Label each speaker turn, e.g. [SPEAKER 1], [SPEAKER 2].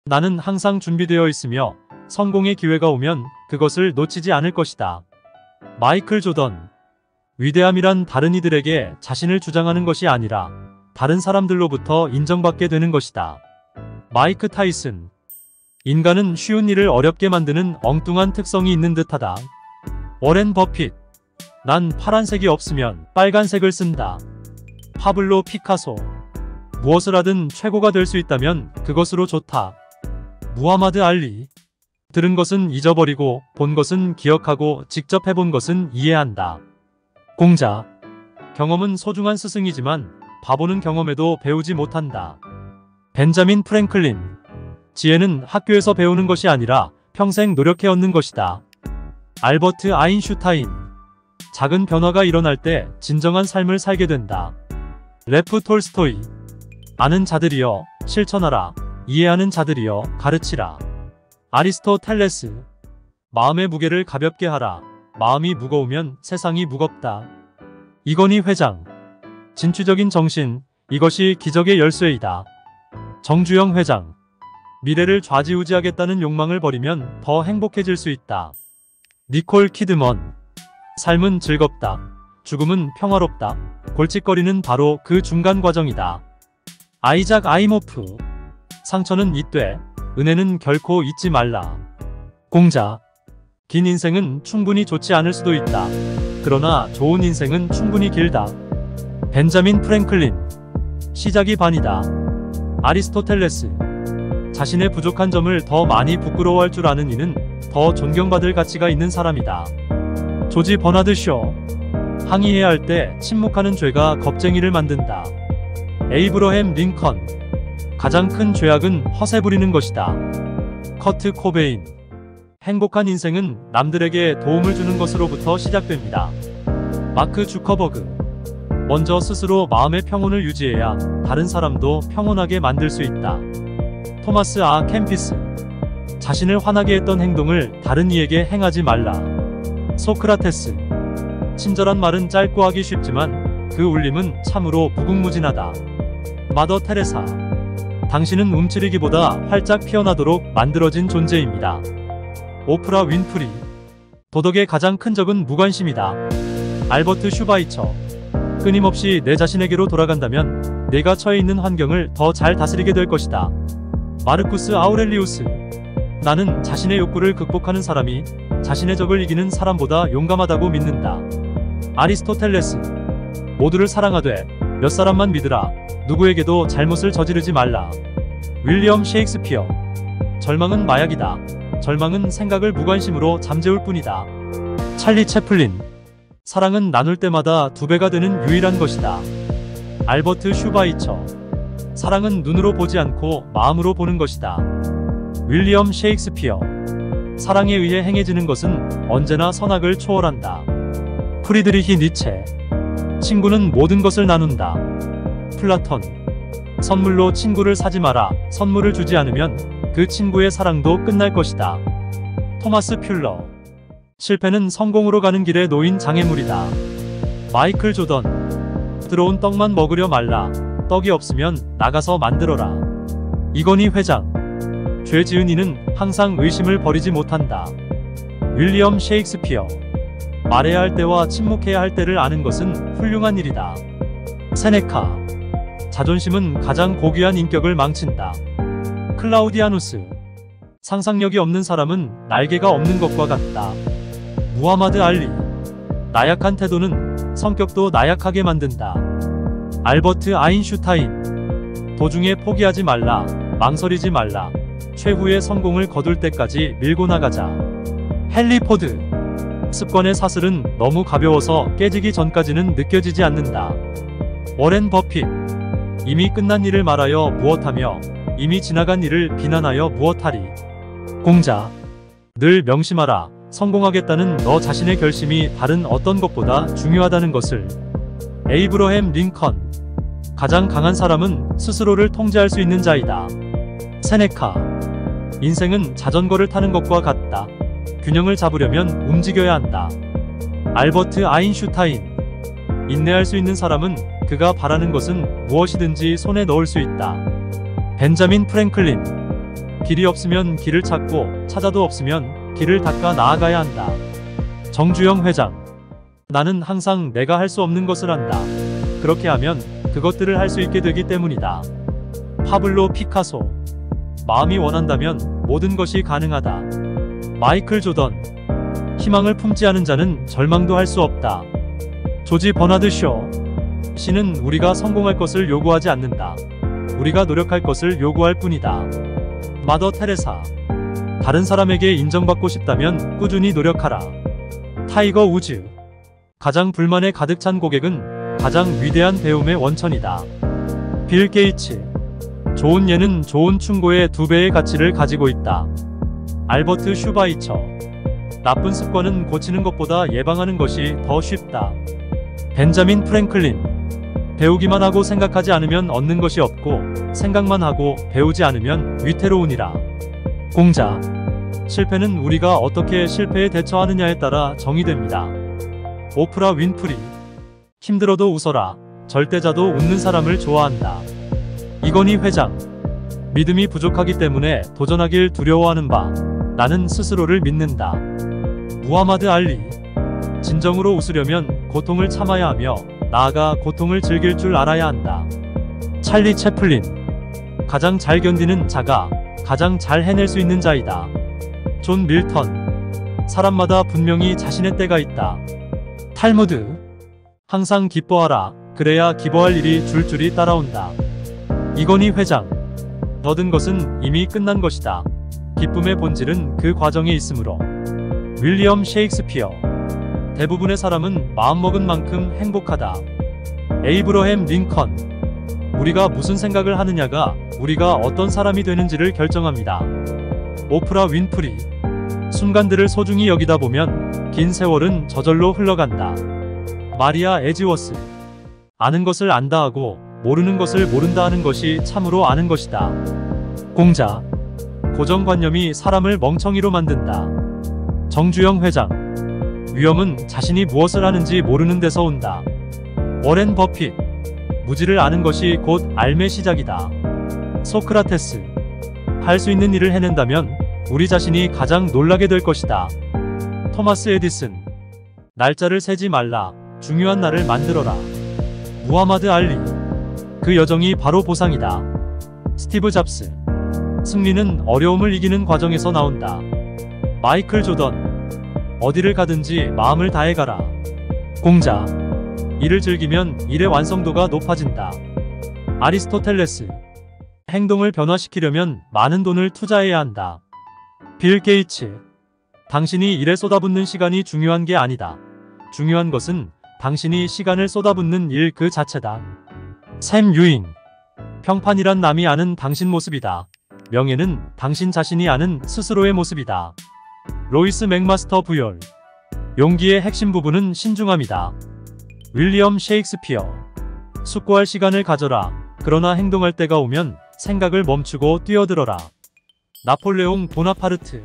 [SPEAKER 1] 나는 항상 준비되어 있으며 성공의 기회가 오면 그것을 놓치지 않을 것이다. 마이클 조던. 위대함이란 다른 이들에게 자신을 주장하는 것이 아니라 다른 사람들로부터 인정받게 되는 것이다. 마이크 타이슨. 인간은 쉬운 일을 어렵게 만드는 엉뚱한 특성이 있는 듯하다. 워렌 버핏. 난 파란색이 없으면 빨간색을 쓴다. 파블로 피카소. 무엇을 하든 최고가 될 수 있다면 그것으로 좋다. 무하마드 알리. 들은 것은 잊어버리고 본 것은 기억하고 직접 해본 것은 이해한다. 공자. 경험은 소중한 스승이지만 바보는 경험해도 배우지 못한다. 벤자민 프랭클린. 지혜는 학교에서 배우는 것이 아니라 평생 노력해 얻는 것이다. 알버트 아인슈타인. 작은 변화가 일어날 때 진정한 삶을 살게 된다. 레프 톨스토이. 아는 자들이여 실천하라. 이해하는 자들이여 가르치라. 아리스토텔레스. 마음의 무게를 가볍게 하라. 마음이 무거우면 세상이 무겁다. 이건희 회장. 진취적인 정신, 이것이 기적의 열쇠이다. 정주영 회장. 미래를 좌지우지하겠다는 욕망을 버리면 더 행복해질 수 있다. 니콜 키드먼. 삶은 즐겁다. 죽음은 평화롭다. 골칫거리는 바로 그 중간 과정이다. 아이작 아이모프. 상처는 잊되 은혜는 결코 잊지 말라. 공자. 긴 인생은 충분히 좋지 않을 수도 있다. 그러나 좋은 인생은 충분히 길다. 벤자민 프랭클린. 시작이 반이다. 아리스토텔레스. 자신의 부족한 점을 더 많이 부끄러워할 줄 아는 이는 더 존경받을 가치가 있는 사람이다. 조지 버나드 쇼. 항의해야 할 때 침묵하는 죄가 겁쟁이를 만든다. 에이브러햄 링컨. 가장 큰 죄악은 허세 부리는 것이다. 커트 코베인. 행복한 인생은 남들에게 도움을 주는 것으로부터 시작됩니다. 마크 주커버그. 먼저 스스로 마음의 평온을 유지해야 다른 사람도 평온하게 만들 수 있다. 토마스 아 캠피스. 자신을 화나게 했던 행동을 다른 이에게 행하지 말라. 소크라테스. 친절한 말은 짧고 하기 쉽지만 그 울림은 참으로 무궁무진하다. 마더 테레사. 당신은 움츠리기보다 활짝 피어나도록 만들어진 존재입니다. 오프라 윈프리. 도덕의 가장 큰 적은 무관심이다. 알버트 슈바이처. 끊임없이 내 자신에게로 돌아간다면 내가 처해 있는 환경을 더 잘 다스리게 될 것이다. 마르쿠스 아우렐리우스. 나는 자신의 욕구를 극복하는 사람이 자신의 적을 이기는 사람보다 용감하다고 믿는다. 아리스토텔레스. 모두를 사랑하되 몇 사람만 믿으라. 누구에게도 잘못을 저지르지 말라. 윌리엄 셰익스피어. 절망은 마약이다. 절망은 생각을 무관심으로 잠재울 뿐이다. 찰리 채플린. 사랑은 나눌 때마다 2배가 되는 유일한 것이다. 알버트 슈바이처. 사랑은 눈으로 보지 않고 마음으로 보는 것이다. 윌리엄 셰익스피어. 사랑에 의해 행해지는 것은 언제나 선악을 초월한다. 프리드리히 니체. 친구는 모든 것을 나눈다. 플라톤. 선물로 친구를 사지 마라. 선물을 주지 않으면 그 친구의 사랑도 끝날 것이다. 토마스 퓰러. 실패는 성공으로 가는 길에 놓인 장애물이다. 마이클 조던. 들어온 떡만 먹으려 말라. 떡이 없으면 나가서 만들어라. 이건희 회장. 죄 지은 이는 항상 의심을 버리지 못한다. 윌리엄 셰익스피어. 말해야 할 때와 침묵해야 할 때를 아는 것은 훌륭한 일이다. 세네카. 자존심은 가장 고귀한 인격을 망친다. 클라우디아누스. 상상력이 없는 사람은 날개가 없는 것과 같다. 무하마드 알리. 나약한 태도는 성격도 나약하게 만든다. 알버트 아인슈타인. 도중에 포기하지 말라. 망설이지 말라. 최후의 성공을 거둘 때까지 밀고 나가자. 헨리 포드. 습관의 사슬은 너무 가벼워서 깨지기 전까지는 느껴지지 않는다. 워렌 버핏. 이미 끝난 일을 말하여 무엇하며 이미 지나간 일을 비난하여 무엇하리. 공자. 늘 명심하라. 성공하겠다는 너 자신의 결심이 다른 어떤 것보다 중요하다는 것을. 에이브러햄 링컨. 가장 강한 사람은 스스로를 통제할 수 있는 자이다. 세네카. 인생은 자전거를 타는 것과 같다. 균형을 잡으려면 움직여야 한다. 알버트 아인슈타인. 인내할 수 있는 사람은 그가 바라는 것은 무엇이든지 손에 넣을 수 있다. 벤자민 프랭클린. 길이 없으면 길을 찾고 찾아도 없으면 길을 닦아 나아가야 한다. 정주영 회장. 나는 항상 내가 할 수 없는 것을 한다. 그렇게 하면 그것들을 할 수 있게 되기 때문이다. 파블로 피카소. 마음이 원한다면 모든 것이 가능하다. 마이클 조던. 희망을 품지 않은 자는 절망도 할 수 없다. 조지 버나드 쇼. 신은 우리가 성공할 것을 요구하지 않는다. 우리가 노력할 것을 요구할 뿐이다. 마더 테레사. 다른 사람에게 인정받고 싶다면 꾸준히 노력하라. 타이거 우즈. 가장 불만에 가득 찬 고객은 가장 위대한 배움의 원천이다. 빌 게이츠. 좋은 예는 좋은 충고의 2배의 가치를 가지고 있다. 알버트 슈바이처. 나쁜 습관은 고치는 것보다 예방하는 것이 더 쉽다. 벤자민 프랭클린. 배우기만 하고 생각하지 않으면 얻는 것이 없고 생각만 하고 배우지 않으면 위태로우니라. 공자. 실패는 우리가 어떻게 실패에 대처하느냐에 따라 정의됩니다. 오프라 윈프리. 힘들어도 웃어라. 절대자도 웃는 사람을 좋아한다. 이건희 회장. 믿음이 부족하기 때문에 도전하길 두려워하는 바 나는 스스로를 믿는다. 무하마드 알리. 진정으로 웃으려면 고통을 참아야 하며 나아가 고통을 즐길 줄 알아야 한다. 찰리 채플린. 가장 잘 견디는 자가 가장 잘 해낼 수 있는 자이다. 존 밀턴. 사람마다 분명히 자신의 때가 있다. 탈무드. 항상 기뻐하라. 그래야 기뻐할 일이 줄줄이 따라온다. 이건희 회장. 얻은 것은 이미 끝난 것이다. 기쁨의 본질은 그 과정에 있으므로. 윌리엄 셰익스피어. 대부분의 사람은 마음먹은 만큼 행복하다. 에이브러햄 링컨. 우리가 무슨 생각을 하느냐가 우리가 어떤 사람이 되는지를 결정합니다. 오프라 윈프리. 순간들을 소중히 여기다 보면 긴 세월은 저절로 흘러간다. 마리아 에지워스. 아는 것을 안다 하고 모르는 것을 모른다 하는 것이 참으로 아는 것이다. 공자. 고정관념이 사람을 멍청이로 만든다. 정주영 회장. 위험은 자신이 무엇을 하는지 모르는 데서 온다. 워렌 버핏. 무지를 아는 것이 곧 알매 시작이다. 소크라테스. 할 수 있는 일을 해낸다면 우리 자신이 가장 놀라게 될 것이다. 토마스 에디슨. 날짜를 세지 말라. 중요한 날을 만들어라. 무하마드 알리. 그 여정이 바로 보상이다. 스티브 잡스. 승리는 어려움을 이기는 과정에서 나온다. 마이클 조던. 어디를 가든지 마음을 다해 가라. 공자. 일을 즐기면 일의 완성도가 높아진다. 아리스토텔레스. 행동을 변화시키려면 많은 돈을 투자해야 한다. 빌 게이츠. 당신이 일에 쏟아붓는 시간이 중요한 게 아니다. 중요한 것은 당신이 시간을 쏟아붓는 일 그 자체다. 샘 유잉. 평판이란 남이 아는 당신 모습이다. 명예는 당신 자신이 아는 스스로의 모습이다. 로이스 맥마스터 부열. 용기의 핵심 부분은 신중함이다. 윌리엄 셰익스피어. 숙고할 시간을 가져라. 그러나 행동할 때가 오면 생각을 멈추고 뛰어들어라. 나폴레옹 보나파르트.